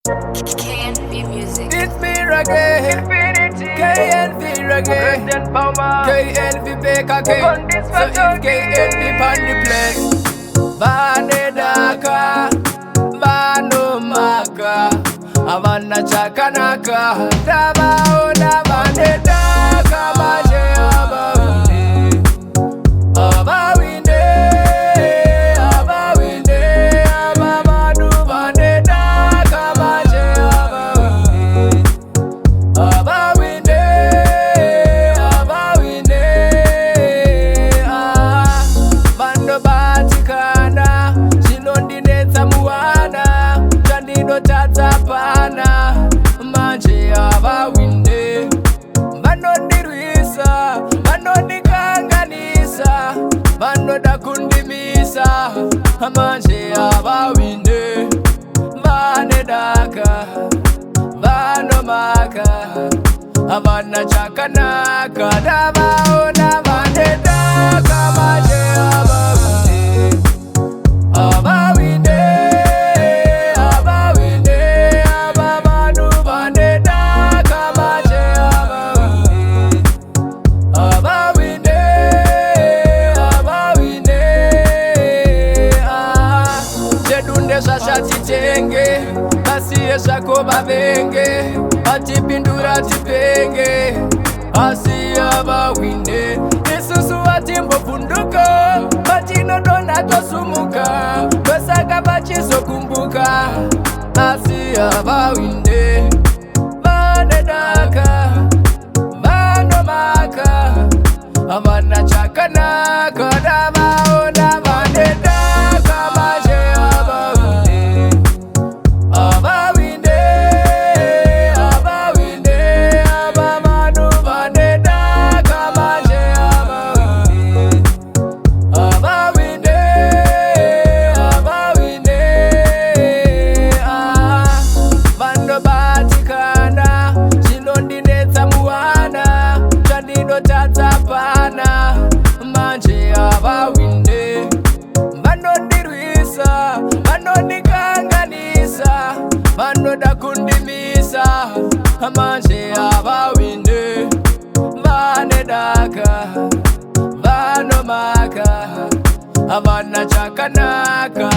KNV Music. It's me again. KNV again. KNV Baker again. So it's KNV on the place. Banedaka, Banomaka, Avana Chakanaka, Tabaona Banedaka, Maje Abawinde, Abawinde, Abamadu Banedaka, Maje Abawinde, Abawinde, Bando Batikana, Chinondinetsa Muana, Chandido Tatapana, Maje Abawinde, Banondirwisa, Banonikanganisa, Banodakundimisa, Maje Abawinde, Banedaka, Banomaka, Avana Chakanaka, Dabaona Banedaka, Maje Abawinde, Abawinde, Abamanu Banedaka, Maje Abawinde, Abawinde, Jedunde Shashati Tenge, Asiye Shako Babenge, Atipindura Tipenge, Asiya Abawinde, Isusu Atimbo Funduka, Batino Donato Sumuka, Basaga Bachiso Kumbuka, Asiya Abawinde, Banedaka, Banomaka, Avana Chakanaka, Dabaona Banedaka, Maje Abawinde, Abawinde, Abamanu Banedaka, Maje Abawinde, Abawinde, Bando Batikana, Chinondinetsa Muana, Chandido Tatapana, Maje Abawinde, Banondirwisa, Banonikanganisa, Banodakundimisa, Maje Abawinde, Banedaka, Banomaka, Avana Chakanaka.